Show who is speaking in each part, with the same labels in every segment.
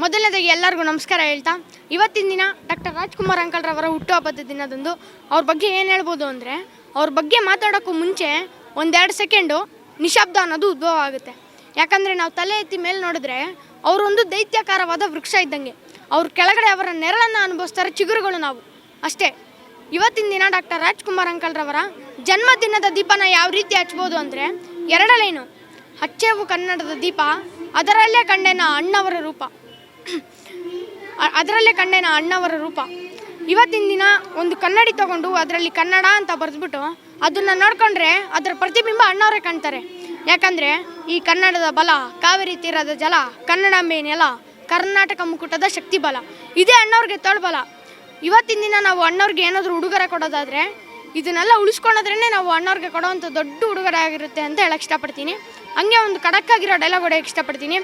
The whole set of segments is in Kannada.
Speaker 1: ಮೊದಲನೇದಾಗಿ ಎಲ್ಲರಿಗೂ ನಮಸ್ಕಾರ ಹೇಳ್ತಾ ಇವತ್ತಿನ ದಿನ ಡಾಕ್ಟರ್ ರಾಜ್ಕುಮಾರ್ ಅಂಕಲ್ರವರ ಹುಟ್ಟುಹಬ್ಬದ ದಿನದಂದು ಅವ್ರ ಬಗ್ಗೆ ಏನು ಹೇಳ್ಬೋದು ಅಂದರೆ ಅವ್ರ ಬಗ್ಗೆ ಮಾತಾಡೋಕ್ಕೂ ಮುಂಚೆ ಒಂದೆರಡು ಸೆಕೆಂಡು ನಿಶಬ್ದ ಅನ್ನೋದು ಉದ್ಭವ ಆಗುತ್ತೆ. ಯಾಕಂದರೆ ನಾವು ತಲೆ ಎತ್ತಿ ಮೇಲೆ ನೋಡಿದ್ರೆ ಅವರೊಂದು ದೈತ್ಯಕಾರವಾದ ವೃಕ್ಷ ಇದ್ದಂಗೆ. ಅವ್ರ ಕೆಳಗಡೆ ಅವರ ನೆರಳನ್ನು ಅನುಭವಿಸ್ತಾರೆ ಚಿಗುರುಗಳು ನಾವು ಅಷ್ಟೇ. ಇವತ್ತಿನ ದಿನ ಡಾಕ್ಟರ್ ರಾಜ್ಕುಮಾರ್ ಅಂಕಲ್ರವರ ಜನ್ಮದಿನದ ದೀಪನ ಯಾವ ರೀತಿ ಹಚ್ಬೋದು ಅಂದರೆ ಎರಡು ಲೈನು. ಹಚ್ಚೇವು ಕನ್ನಡದ ದೀಪ, ಅದರಲ್ಲೇ ಕಂಡೆನ ಅಣ್ಣವರ ರೂಪ. ಇವತ್ತಿನ ದಿನ ಒಂದು ಕನ್ನಡಿ ತಗೊಂಡು ಅದರಲ್ಲಿ ಕನ್ನಡ ಅಂತ ಬರೆದ್ಬಿಟ್ಟು ಅದನ್ನು ನೋಡ್ಕೊಂಡ್ರೆ ಅದರ ಪ್ರತಿಬಿಂಬ ಅಣ್ಣವರೇ ಕಾಣ್ತಾರೆ. ಯಾಕಂದರೆ ಈ ಕನ್ನಡದ ಬಲ, ಕಾವೇರಿ ತೀರದ ಜಲ, ಕನ್ನಡಾಂಬೆ ನೆಲ, ಕರ್ನಾಟಕ ಮುಕುಟದ ಶಕ್ತಿ ಬಲ, ಇದೇ ಅಣ್ಣವ್ರಿಗೆ ತೋಳ್ಬಲ. ಇವತ್ತಿನ ದಿನ ನಾವು ಅಣ್ಣವ್ರಿಗೆ ಏನಾದರೂ ಉಡುಗೊರೆ ಕೊಡೋದಾದರೆ ಇದನ್ನೆಲ್ಲ ಉಳಿಸ್ಕೊಂಡ್ರೇ ನಾವು ಅಣ್ಣವ್ರಿಗೆ ಕೊಡೋವಂಥ ದೊಡ್ಡ ಉಡುಗೊರೆ ಆಗಿರುತ್ತೆ ಅಂತ ಹೇಳಕ್ಕೆ ಇಷ್ಟಪಡ್ತೀನಿ. ಹಂಗೆ ಒಂದು ಖಡಕ್ಕಾಗಿರೋ ಡೈಲಾಗ್ ಹೊಡೆಯೋಕ್ಕೆ ಇಷ್ಟಪಡ್ತೀನಿ.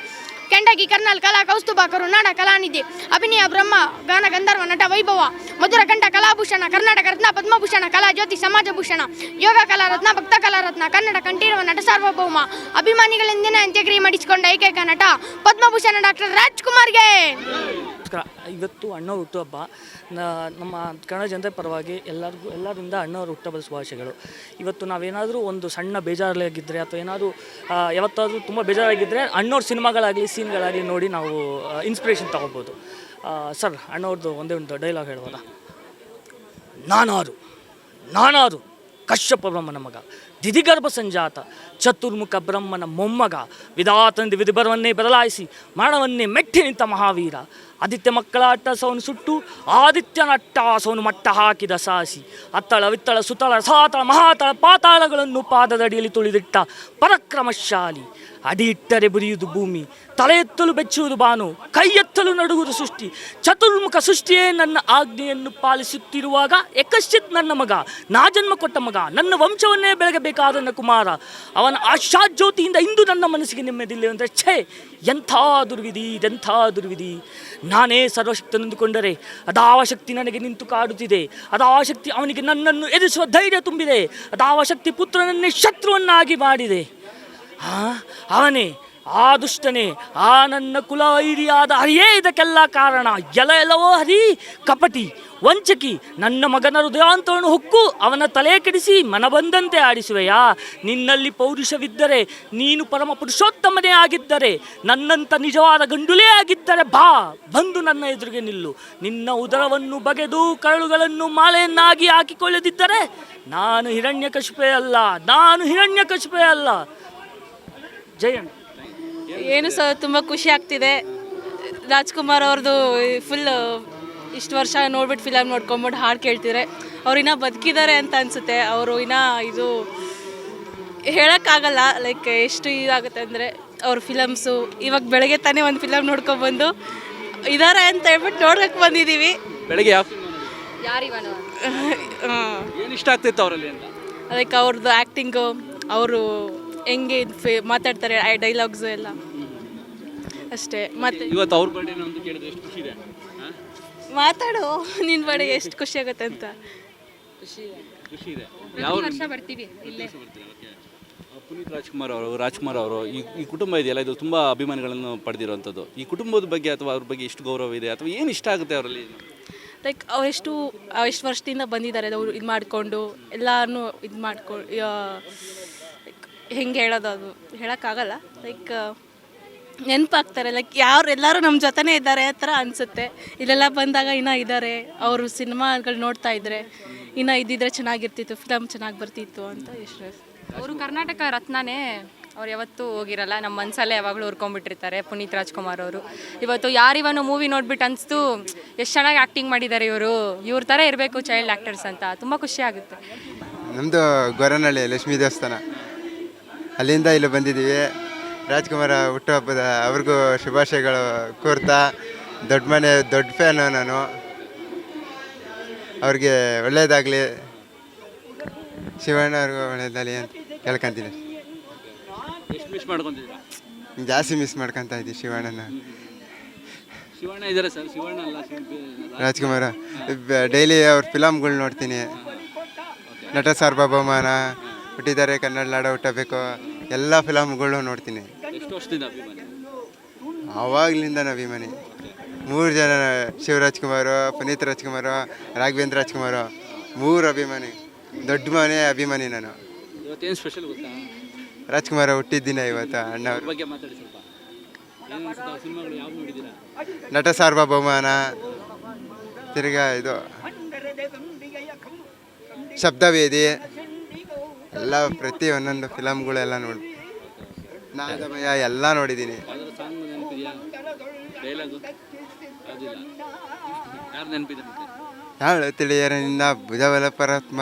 Speaker 1: ಕೆಂಡಗಿ ಕರ್ನಾಲ್ ಕಲಾ ಕೌಸ್ತುಭ ಕರುನಾಡ ಕಲಾನಿಧಿ ಅಭಿನಯ ಬ್ರಹ್ಮ ಗಾನ ಗಂಧರ್ವ ನಟ ವೈಭವ ಮಧುರ ಕಂಠ ಕಲಾಭೂಷಣ ಕರ್ನಾಟಕ ರತ್ನ ಪದ್ಮಭೂಷಣ ಕಲಾ ಜ್ಯೋತಿ ಸಮಾಜಭೂಷಣ ಯೋಗ ಕಲಾರತ್ನ ಭಕ್ತ ಕಲಾರತ್ನ ಕನ್ನಡ ಕಂಠೀರವ ನಟ ಸಾರ್ವಭೌಮ ಅಭಿಮಾನಿಗಳಿಂದ ಅಂತ್ಯಕ್ರಿಯೆ ಮಾಡಿಸಿಕೊಂಡ ಏಕೈಕ ನಟ ಪದ್ಮಭೂಷಣ ಡಾಕ್ಟರ್ ರಾಜ್ಕುಮಾರ್ಗೆ.
Speaker 2: ಇವತ್ತು ಅಣ್ಣವ್ರ ಹುಟ್ಟುಹಬ್ಬ. ನಮ್ಮ ಕನ್ನಡ ಜನತೆ ಪರವಾಗಿ ಎಲ್ಲರಿಂದ ಅಣ್ಣವ್ರ ಹುಟ್ಟುಹಬ್ಬದ ಶುಭಾಶಯಗಳು. ಇವತ್ತು ನಾವೇನಾದರೂ ಒಂದು ಸಣ್ಣ ಬೇಜಾರಾಗಿದ್ದರೆ ಅಥವಾ ಏನಾದರೂ ಯಾವತ್ತಾದರೂ ತುಂಬ ಬೇಜಾರಾಗಿದ್ದರೆ ಅಣ್ಣವ್ರ ಸಿನಿಮಾಗಳಾಗಲಿ ಸೀನ್ಗಳಾಗಲಿ ನೋಡಿ ನಾವು ಇನ್ಸ್ಪಿರೇಷನ್ ತೊಗೋಬೋದು. ಸರ್, ಅಣ್ಣವ್ರದ್ದು ಒಂದೇ ಒಂದು ಡೈಲಾಗ್ ಹೇಳ್ಬೋದಾ? ನಾನಾರು ಕಶ್ಯಪ ಬ್ರಹ್ಮನ ಮಗ, ದಿದಿಗರ್ಭ ಸಂಜಾತ, ಚತುರ್ಮುಖ ಬ್ರಹ್ಮನ ಮೊಮ್ಮಗ, ವಿಧಾತಂದು ವಿಧಿಬರವನ್ನೇ ಬದಲಾಯಿಸಿ ಮರಣವನ್ನೇ ಮೆಟ್ಟಿ ನಿಂತ ಮಹಾವೀರ, ಆದಿತ್ಯ ಮಕ್ಕಳ ಅಟ್ಟಸವನ್ನು ಸುಟ್ಟು ಆದಿತ್ಯನ ಅಟ್ಟಹಾಸವನ್ನು ಮಟ್ಟ ಹಾಕಿದ ಸಾಸಿ, ಅತ್ತಳ ವಿತ್ತಳ ಸುತ್ತಳ ಸಾತಳ ಮಹಾತಳ ಪಾತಾಳಗಳನ್ನು ಪಾದದಡಿಯಲ್ಲಿ ತುಳಿದಿಟ್ಟ ಪರಕ್ರಮಶಾಲಿ, ಅಡಿ ಇಟ್ಟರೆ ಬುರಿಯುವುದು ಭೂಮಿ, ತಲೆ ಎತ್ತಲು ಬೆಚ್ಚುವುದು ಬಾನು, ಕೈ ಎತ್ತಲು ನಡುವುದು ಸೃಷ್ಟಿ, ಚತುರ್ಮುಖ ಸೃಷ್ಟಿಯೇ ನನ್ನ ಆಜ್ಞೆಯನ್ನು ಪಾಲಿಸುತ್ತಿರುವಾಗ ಏಕಶ್ಚಿತ್ ನನ್ನ ಮಗ, ನಾ ಜನ್ಮ ಕೊಟ್ಟ ಮಗ, ನನ್ನ ವಂಶವನ್ನೇ ಬೆಳಗಬೇಕಾದ ನನ್ನ ಕುಮಾರ, ಅವನ ಆಶಾಜ್ಯೋತಿಯಿಂದ ಇಂದು ನನ್ನ ಮನಸ್ಸಿಗೆ ನೆಮ್ಮದಿಲ್ಲ ಅಂದರೆ ಛೇ, ಎಂಥ ದುರ್ವಿಧಿ. ನಾನೇ ಸರ್ವಶಕ್ತನೆಂದುಕೊಂಡರೆ ಅದಾವ ಶಕ್ತಿ ನನಗೆ ನಿಂತು ಕಾಡುತ್ತಿದೆ, ಅದಾವ ಶಕ್ತಿ ಅವನಿಗೆ ನನ್ನನ್ನು ಎದುರಿಸುವ ಧೈರ್ಯ ತುಂಬಿದೆ, ಅದಾವ ಶಕ್ತಿ ಪುತ್ರನನ್ನೇ ಶತ್ರುವನ್ನಾಗಿ ಮಾಡಿದೆ. ಅವನೇ, ಆ ದುಷ್ಟನೇ, ಆ ನನ್ನ ಕುಲ ವೈರಿಯಾದ ಹರಿಯೇ ಇದಕ್ಕೆಲ್ಲ ಕಾರಣ. ಎಲ್ಲವೋ ಹರಿ, ಕಪಟಿ, ವಂಚಕಿ, ನನ್ನ ಮಗನ ಹೃದಯಾಂತವನ್ನು ಹೊಕ್ಕು ಅವನ ತಲೆ ಕೆಡಿಸಿ ಮನ ಬಂದಂತೆ ಆಡಿಸುವೆಯಾ? ನಿನ್ನಲ್ಲಿ ಪೌರುಷವಿದ್ದರೆ, ನೀನು ಪರಮ ಪುರುಷೋತ್ತಮನೇ ಆಗಿದ್ದರೆ, ನನ್ನಂಥ ನಿಜವಾದ ಗಂಡುಲೇ ಆಗಿದ್ದರೆ ಬಂದು ನನ್ನ ಎದುರಿಗೆ ನಿಲ್ಲು. ನಿನ್ನ ಉದರವನ್ನು ಬಗೆದು ಕರಳುಗಳನ್ನು ಮಾಲೆಯನ್ನಾಗಿ ಹಾಕಿಕೊಳ್ಳದಿದ್ದರೆ ನಾನು ಹಿರಣ್ಯಕಶಿಪೇ ಅಲ್ಲ. ಜಯಣ್ಣ.
Speaker 3: ಏನು ಸರ್, ತುಂಬ ಖುಷಿ ಆಗ್ತಿದೆ. ರಾಜ್ಕುಮಾರ್ ಅವ್ರದ್ದು ಫುಲ್ ಇಷ್ಟು ವರ್ಷ ನೋಡ್ಬಿಟ್ಟು ಫಿಲಮ್ ನೋಡ್ಕೊಂಬಿಟ್ಟು ಹಾಡು ಕೇಳ್ತಿದ್ರೆ ಅವ್ರು ಇನ್ನೂ ಬದುಕಿದ್ದಾರೆ ಅಂತ ಅನಿಸುತ್ತೆ. ಅವರು ಇನ್ನೂ ಇದು ಹೇಳೋಕ್ಕಾಗಲ್ಲ, ಲೈಕ್ ಎಷ್ಟು ಇದಾಗುತ್ತೆ ಅಂದರೆ ಅವ್ರ ಫಿಲಮ್ಸು. ಇವಾಗ ಬೆಳಗ್ಗೆ ತಾನೇ ಒಂದು ಫಿಲಮ್ ನೋಡ್ಕೊಬಂದು ಇದ್ದಾರೆ ಅಂತ ಹೇಳ್ಬಿಟ್ಟು ನೋಡೋಕ್ಕೆ ಬಂದಿದ್ದೀವಿ.
Speaker 4: ಬೆಳಗ್ಗೆ
Speaker 3: ಯಾರಿವನು
Speaker 4: ಏನು ಇಷ್ಟ ಆಗ್ತಿತ್ತು ಅವರಲ್ಲಿ ಅಂತ?
Speaker 3: ಲೈಕ್ ಅವ್ರದ್ದು ಆ್ಯಕ್ಟಿಂಗು, ಅವರು ಹೆಂಗೆ ಮಾತಾಡ್ತಾರೆ, ಡೈಲಾಗ್ಸು ಎಲ್ಲ ಅಷ್ಟೇ. ಮತ್ತೆ
Speaker 4: ಇವತ್ತು ಅವ್ರ ಬರ್ಡೇ ಅಂತ ಕೇಳಿದ್ರೆ ಎಷ್ಟು ಖುಷಿ ಇದೆ?
Speaker 3: ಮಾತಾಡು ನಿನ್ನ ಬಡೆ ಎಷ್ಟು ಖುಷಿ ಆಗುತ್ತೆ ಅಂತ.
Speaker 4: ಖುಷಿ ಇದೆ. ಯಾವ ವರ್ಷ ಬರ್ತೀವಿ ಇಲ್ಲೇ. ಪುನೀತ್ ರಾಜ್ಕುಮಾರ್ ಅವರು ಈ ಕುಟುಂಬ ಇದೆಯಲ್ಲ, ಇದು ತುಂಬ ಅಭಿಮಾನಿಗಳನ್ನು ಪಡೆದಿರುವಂಥದ್ದು. ಈ ಕುಟುಂಬದ ಬಗ್ಗೆ ಅಥವಾ ಅವ್ರ ಬಗ್ಗೆ ಎಷ್ಟು ಗೌರವ ಇದೆ ಅಥವಾ ಏನು ಇಷ್ಟ ಆಗುತ್ತೆ ಅವರಲ್ಲಿ?
Speaker 3: ಲೈಕ್ ಅವರೆಷ್ಟು ವರ್ಷದಿಂದ ಬಂದಿದ್ದಾರೆ, ಅವರು ಇದು ಮಾಡಿಕೊಂಡು ಎಲ್ಲನೂ ಇದು ಮಾಡ್ಕೊಂಡು ಹೆಂಗೆ ಹೇಳೋದು, ಅದು ಹೇಳೋಕ್ಕಾಗಲ್ಲ. ಲೈಕ್ ನೆನಪಾಗ್ತಾರೆ, ಲೈಕ್ ಎಲ್ಲರೂ ನಮ್ಮ ಜೊತೆನೇ ಇದ್ದಾರೆ ಆ ಥರ ಅನಿಸುತ್ತೆ. ಇಲ್ಲೆಲ್ಲ ಬಂದಾಗ ಇನ್ನೂ ಇದ್ದಾರೆ, ಅವರು ಸಿನಿಮಾಗಳು ನೋಡ್ತಾ ಇದ್ದರೆ ಇನ್ನೂ ಇದ್ದಿದ್ರೆ ಚೆನ್ನಾಗಿರ್ತಿತ್ತು, ಫಿಲಮ್ ಚೆನ್ನಾಗಿ ಬರ್ತಿತ್ತು ಅಂತ. ಎಷ್ಟು
Speaker 5: ಅವರು ಕರ್ನಾಟಕ ರತ್ನನೇ, ಅವ್ರು ಯಾವತ್ತೂ ಹೋಗಿರಲ್ಲ, ನಮ್ಮ ಮನಸ್ಸಲ್ಲೇ ಯಾವಾಗಲೂ ಹುರ್ಕೊಂಡ್ಬಿಟ್ಟಿರ್ತಾರೆ ಪುನೀತ್ ರಾಜ್ಕುಮಾರ್ ಅವರು. ಇವತ್ತು ಯಾರಿವನು ಮೂವಿ ನೋಡ್ಬಿಟ್ಟು ಅನಿಸ್ತು ಎಷ್ಟು ಚೆನ್ನಾಗಿ ಆ್ಯಕ್ಟಿಂಗ್ ಮಾಡಿದ್ದಾರೆ ಇವ್ರ ಥರ ಇರಬೇಕು ಚೈಲ್ಡ್ ಆ್ಯಕ್ಟರ್ಸ್ ಅಂತ. ತುಂಬ ಖುಷಿ ಆಗುತ್ತೆ.
Speaker 6: ನಮ್ಮದು ಗೊರವನಹಳ್ಳಿ ಲಕ್ಷ್ಮೀ ದೇವಸ್ಥಾನ, ಅಲ್ಲಿಂದ ಇಲ್ಲಿ ಬಂದಿದ್ದೀವಿ. ರಾಜ್ಕುಮಾರ ಹುಟ್ಟುಹಬ್ಬದ ಅವ್ರಿಗೂ ಶುಭಾಶಯಗಳು ಕೋರ್ತಾ, ದೊಡ್ಡ ಫ್ಯಾನು ನಾನು. ಅವ್ರಿಗೆ ಒಳ್ಳೆಯದಾಗಲಿ, ಶಿವಣ್ಣ ಅವ್ರಿಗೂ ಒಳ್ಳೆಯದಾಗಲಿ ಅಂತ ಕೇಳ್ಕೊತೀನಿ. ಜಾಸ್ತಿ ಮಿಸ್ ಮಾಡ್ಕೊತಾ ಇದ್ದೀವಿ ಶಿವಣ್ಣನ. ರಾಜ್ಕುಮಾರ ಡೈಲಿ ಅವ್ರ ಫಿಲಮ್ಗಳು ನೋಡ್ತೀನಿ. ನಟ ಸಾರ್ವಭೌಮನ, ಹುಟ್ಟಿದ್ದಾರೆ ಕನ್ನಡ ನಾಡ ಹುಟ್ಟಬೇಕು, ಎಲ್ಲ ಫಿಲಮ್ಗಳು ನೋಡ್ತೀನಿ.
Speaker 4: ಎಷ್ಟು ವರ್ಷದಿಂದ ಅಭಿಮಾನಿ?
Speaker 6: ಆವಾಗಲಿಂದ ಅಭಿಮಾನಿ. ಮೂರು ಜನ, ಶಿವರಾಜ್ ಕುಮಾರು, ಪುನೀತ್ ರಾಜ್ಕುಮಾರ್, ರಾಘವೇಂದ್ರ ರಾಜ್ಕುಮಾರ್, ಮೂರು ಅಭಿಮಾನಿ. ದೊಡ್ಡ ಮನೆ ಅಭಿಮಾನಿ ನಾನು.
Speaker 4: ಇವತ್ತೇನು ಸ್ಪೆಷಲ್ ಗೊತ್ತಾ?
Speaker 6: ರಾಜ್ಕುಮಾರ್ ಹುಟ್ಟಿದ್ದಿನ ಇವತ್ತು ಅಣ್ಣ
Speaker 4: ಅವ್ರ ಬಗ್ಗೆ ಮಾತಾಡಿ ಸ್ವಲ್ಪ. ಏನು ಅನ್ಸುತ್ತೆ ಅವ್ರ ಸಿನಿಮಾಗಳು ಯಾವ್ದು ನೋಡಿದ್ದೀರಾ?
Speaker 6: ನಟ ಸಾರ್ವಭೌಮನ, ತಿರ್ಗಾ ಇದು ಶಬ್ದವೇದಿ ಎಲ್ಲ ಪ್ರತಿ ಒಂದೊಂದು ಫಿಲಮ್ಗಳೆಲ್ಲ ನೋಡಿ, ನಾದಮಯ ಎಲ್ಲ ನೋಡಿದ್ದೀನಿ.
Speaker 4: ಯಾವ್ದಾದ್ರು ಸಾಂಗ್ ನೆನಪಿದೆಯಾ? ಡೈಲಾಗು ಯಾವುದಿಲ್ಲ. ಯಾರು ನೆನಪಿದೆ?
Speaker 6: ಯಾಳು ತಿಳಿಯರ ನಿನ್ನ ಭುಜಬಲ ಪರತ್ಮ